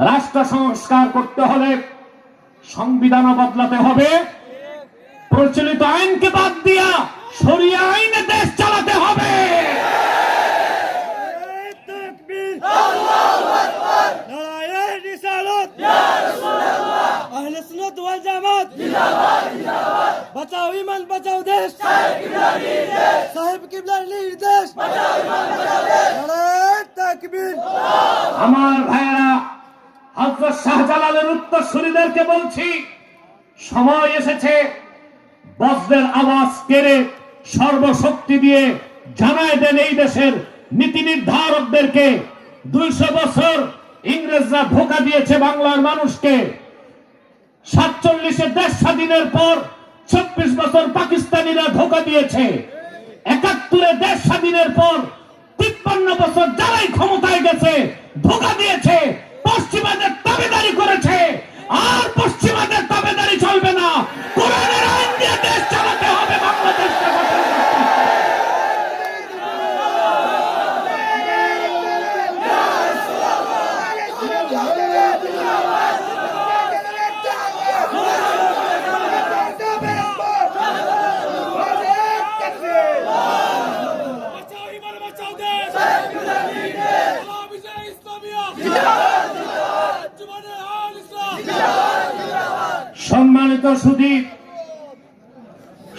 রাষ্ট্র সংস্কার করতে হলে সংবিধানও বদলাতে হবে, প্রচলিত আইনকে বাদ দিয়া শরিয়া আইনে দেশ চালাতে হবে। বাঁচাও ইমান, বাঁচাও দেশ, সাহেব কিবলার নির্দেশ। আমার ভাইয়েরা, হযরত শাহজালালের উত্তরসূরিদেরকে বলছি, সময় এসেছে বজ্রের আওয়াজ কেড়ে সর্বশক্তি দিয়ে জানায় দেন এই দেশের নীতি নির্ধারকদেরকে, 200 বছর ইংরেজরা ধোঁকা দিয়েছে বাংলার মানুষকে। 47-এ দেশ স্বাধীনের পর 24 বছর পাকিস্তানিরা ধোঁকা দিয়েছে। 71-এ দেশ স্বাধীনের পর 53 বছর যারাই ক্ষমতায় গেছে ধোঁকা দিয়েছে, পশ্চিমাদের তাবেদারি করেছে। আর পশ্চিমাদের তাবেদারি চলবে না, কোরআনের আইন দিয়ে দেশ চালাতে হবে, বাংলাদেশকে গঠন করতে হবে।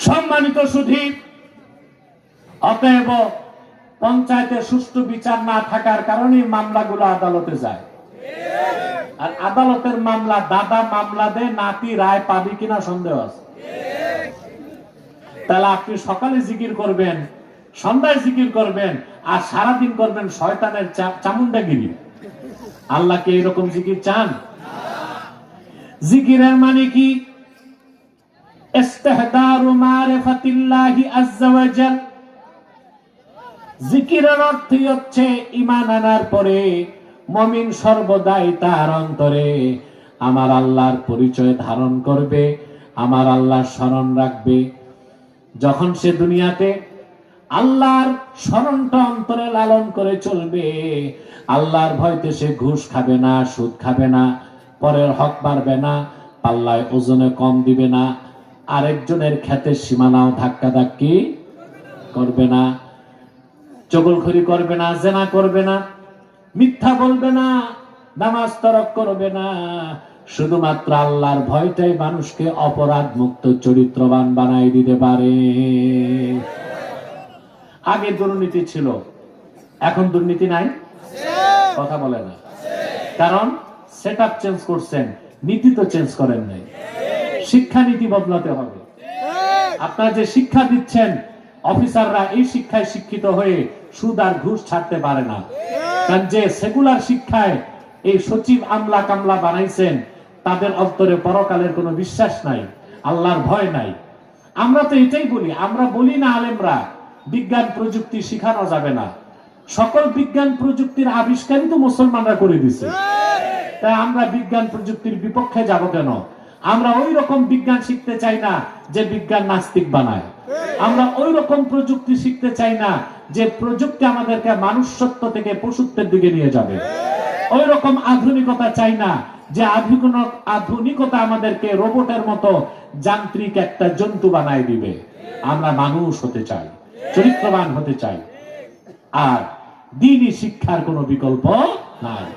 সম্মানিত সুধী, অতএব পঞ্চায়েতে সুষ্ঠু বিচার না থাকার কারণে মামলাগুলো আদালতে যায়। আর আদালতের মামলা, দাদা মামলা দে নাতি রায় পাবি কিনা সন্দেহ আছে। তাহলে আপনি সকালে জিকির করবেন, সন্ধ্যায় জিকির করবেন, আর সারাদিন করবেন শয়তানের চামুন্ডাগিরি। আল্লাহকে এরকম জিকির চান? জিকিরের মানে কি? ইস্তিহদারু মারিফাতিল্লাহি আযজা ওয়া জাল। জিকিরের অর্থ হচ্ছে ঈমান আনার পরে মুমিন সর্বদাই তার অন্তরে আমার আল্লাহর পরিচয় ধারণ করবে, আমার আল্লাহর স্মরণ রাখবে। যখন সে দুনিয়াতে আল্লাহর স্মরণটা অন্তরে লালন করে চলবে, আল্লাহর ভয়তে সে ঘুষ খাবে না, সুদ খাবে না, পরের হক মারবে না, পাল্লায় ওজনে কম দিবে না, আরেকজনের ক্ষেতের সীমানাও ধাক্কাধাক্কি করবে না, চগলখড়ি করবে না, জেনা করবে না, মিথ্যা বলবে না, নামাজ তরক করবে না। শুধুমাত্র আল্লাহর ভয়টাই মানুষকে অপরাধ মুক্ত চরিত্রবান বানাই দিতে পারে। আগে দুর্নীতি ছিল, এখন দুর্নীতি নাই? কথা বলে না, কারণ সেটআপ চেঞ্জ করছেন, নীতি তো চেঞ্জ করেন নাই। শিক্ষা নীতি বদলাতে হবে। আপনারা যে শিক্ষা দিচ্ছেন, অফিসাররা এই শিক্ষায় শিক্ষিত হয়ে সুদ আর ঘুষ ছাড়তে পারে না। কারণ যে সেকুলার শিক্ষায় এই সচিব আমলা কামলা বানাইছেন, তাদের অন্তরে পরকালের কোনো বিশ্বাস নাই, আল্লাহর ভয় নাই। আমরা তো এটাই বলি, আমরা বলি না আলেমরা বিজ্ঞান প্রযুক্তি শিখানো যাবে না। সকল বিজ্ঞান প্রযুক্তির আবিষ্কারই তো মুসলমানরা করে দিছে, তাই আমরা বিজ্ঞান প্রযুক্তির বিপক্ষে যাব কেন? আমরা ওই রকম বিজ্ঞান শিখতে চাই না যে বিজ্ঞান নাস্তিক বানায়। আমরা ওই রকম প্রযুক্তি শিখতে চাই না যে প্রযুক্তি আমাদেরকে মানুষ্যত্ব থেকে পশুত্বের দিকে নিয়ে যাবে। ওই রকম আধুনিকতা চাই না যে আধুনিকতা আমাদেরকে রোবটের মতো যান্ত্রিক একটা জন্তু বানায় দিবে। আমরা মানুষ হতে চাই, চরিত্রবান হতে চাই। আর দ্বীনি শিক্ষার কোনো বিকল্প নাই।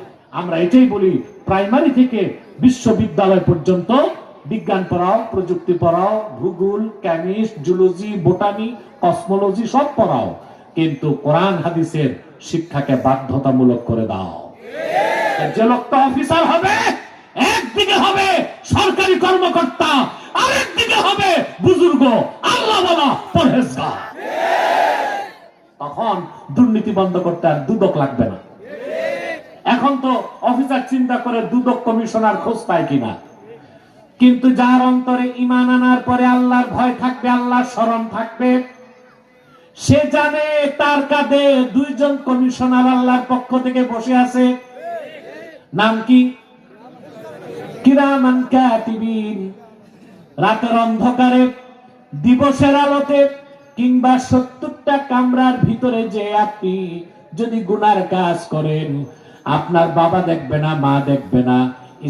আমরা এটাই বলি, প্রাইমারি থেকে বিশ্ববিদ্যালয় পর্যন্ত বিজ্ঞান পড়াও, প্রযুক্তি পড়াও, ভূগোল, কেমিস্ট, জুলজি, বোটানি, কসমোলজি সব পড়াও, কিন্তু কোরআন হাদিসের শিক্ষাকে বাধ্যতামূলক করে দাও। যে লোকটা অফিসার হবে, একদিকে হবে সরকারি কর্মকর্তা, আরেকদিকে হবে বুজুর্গ, আল্লাহওয়ালা, পরহেজগার। তখন দুর্নীতি বন্ধ করতে আর দুদক লাগবে না। এখন তো অফিসার চিন্তা করে দুদক কমিশনার খোঁজ পায় কিনা, কিন্তু যার অন্তরে ঈমান আনার পরে আল্লাহর ভয় থাকবে, আল্লাহর স্মরণ থাকবে, সে জানে তার কাঁধে 2 জন কমিশনার আল্লাহর পক্ষ থেকে বসে আছে। নাম কি? কিরামান কাতিবিন। রাতের অন্ধকারে, দিবসের আলোতে, কিংবা 70টা কামরার ভিতরে যে আপনি যদি গুনার কাজ করেন, আপনার বাবা দেখবে না, মা দেখবে না,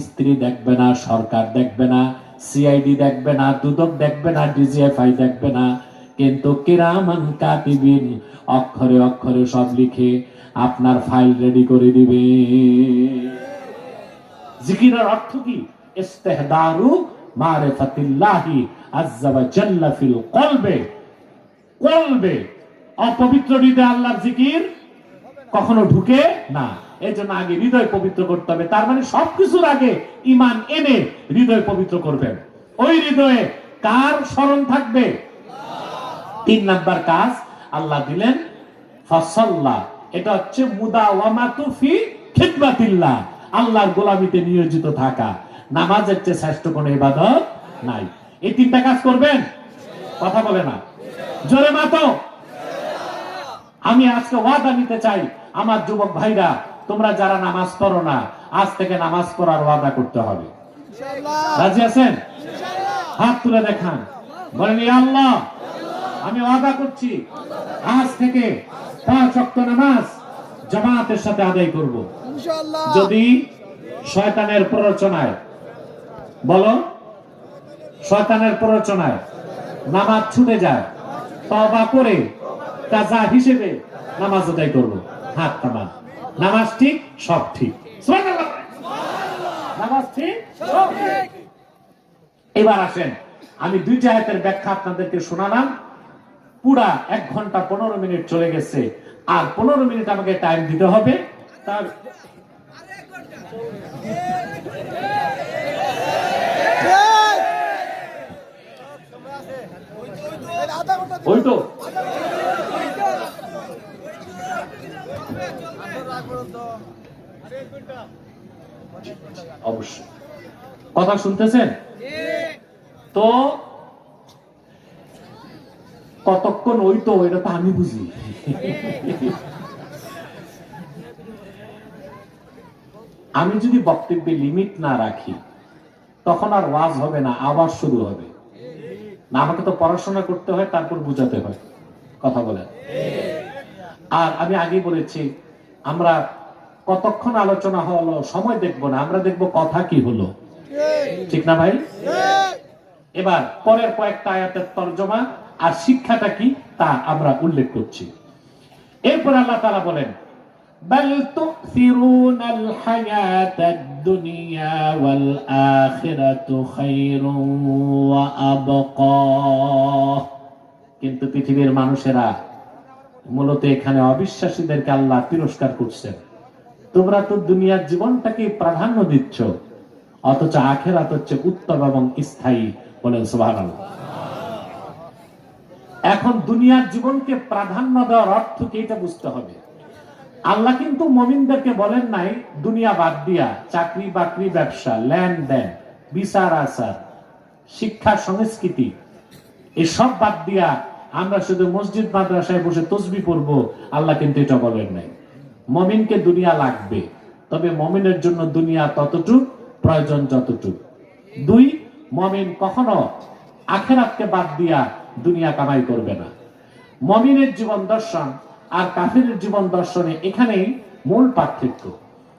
স্ত্রী দেখবে না, সরকার দেখবে না, সিআইডি দেখবে না, দুদক দেখবে না, ডিজিএফআই দেখবে না, কিন্তু কিরামান কাতিবিন অক্ষরে অক্ষরে সব লিখে আপনার ফাইল রেডি করে দিবে। জিকিরের অর্থ কি? ইস্তেহদারু মারিফাতিল্লাহি আযজা ওয়া জাল্লা ফিল কলবে। কলবে অপবিত্র হৃদয়ে আল্লাহর জিকির কখনো ঢুকে না। এই জন্য আগে হৃদয় পবিত্র করতে হবে। তার মানে সবকিছুর আগে ঈমান এনে হৃদয় পবিত্র করবেন। ওই হৃদয়ে কার স্মরণ থাকবে? 3 নাম্বার কাজ আল্লাহ দিলেন ফাসাল্লা। এটা হচ্ছে মুদাওয়ামাতু ফি খিদমাতিল্লাহ, আল্লাহর গোলামিতে নিয়োজিত থাকা। নামাজের চেয়ে শ্রেষ্ঠ কোনো ইবাদত নাই। এই 3টা কাজ করবেন, কথা বলে না জোরে মাতো। আমি আজকে ওয়াদা নিতে চাই, আমার যুবক ভাইরা, তোমরা যারা নামাজ পড়ো না, আজ থেকে নামাজ পড়ার ওয়াদা করতে হবে। রাজি আছেন? হাত তুলে দেখান, বলেন ইয়া আল্লাহ আমি ওয়াদা করছি আজ থেকে 5 ওয়াক্ত নামাজ জামাতের সাথে আদায় করব। যদি শয়তানের প্ররোচনায়, বলো, শয়তানের প্ররোচনায় নামাজ ছুটে যায়, তওবা করে কাজা হিসেবে নামাজ আদায় করব। হাত নামান। নামাজ ঠিক, সব ঠিক। সুবহানাল্লাহ। নামাজ ঠিক, সব ঠিক। এবার আসেন, আমি 2টা আয়াতের ব্যাখ্যা আপনাদেরকে শোনালাম। পুরা 1 ঘন্টা 15 মিনিট চলে গেছে, আর 15 মিনিট আমাকে টাইম দিতে হবে। তার ওই তো অবশ্যই কথা শুনতেছেন তো? কতক্ষণ ওই তো, এটা তো আমি বুঝি। আমি যদি বক্তব্যে লিমিট না রাখি তখন আর ওয়াজ হবে না, আবার শুরু হবে না। আমাকে তো পড়াশোনা করতে হয়, তারপর বুঝাতে হয়। কথা বলেন। আর আমি আগে বলেছি, আমরা কতক্ষণ আলোচনা হলো সময় দেখবো না, আমরা দেখবো কথা কি হলো। ঠিক না ভাই? এবার পরের কয়েকটা আয়াতের তরজমা আর শিক্ষাটা কি তা আমরা উল্লেখ করছি। এরপর আল্লাহ তাআলা বলেন, বাল তুসিরুনাল হায়াতাদ দুনিয়া ওয়াল আখিরাতু খায়রুন ওয়া আবকা। কিন্তু পৃথিবীর মানুষেরা মূলত এখানে অবিশ্বাসীদেরকে আল্লাহ তিরস্কার করছেন। তোমরা তো দুনিয়ার জীবনটাকে প্রাধান্য দিচ্ছ, অথচ আখিরাত হচ্ছে উত্তম এবং স্থায়ী। বলেন সুবহানাল্লাহ। এখন দুনিয়ার জীবনকে প্রাধান্য দেওয়ার অর্থ কি, এটা বুঝতে হবে। আল্লাহ কিন্তু মুমিনদেরকে বলেন নাই দুনিয়া বাদ দিয়া চাকরি বাকরি, ব্যবসা, লেনদেন, বিচার আচার, শিক্ষা সংস্কৃতি এসব বাদ দিয়া আমরা শুধু মসজিদ মাদ্রাসায় বসে তসবিহ পড়বো। আল্লাহ কিন্তু এটা বলেন নাই। মুমিনকে দুনিয়া লাগবে, তবে মুমিনের জন্য দুনিয়া ততটুক প্রয়োজন যতটুক। 2, মুমিন কখনো আখিরাতকে বাদ দিয়া দুনিয়া কামাই করবে না। মুমিনের জীবন দর্শন আর কাফিরের জীবন দর্শনে এখানেই মূল পার্থক্য।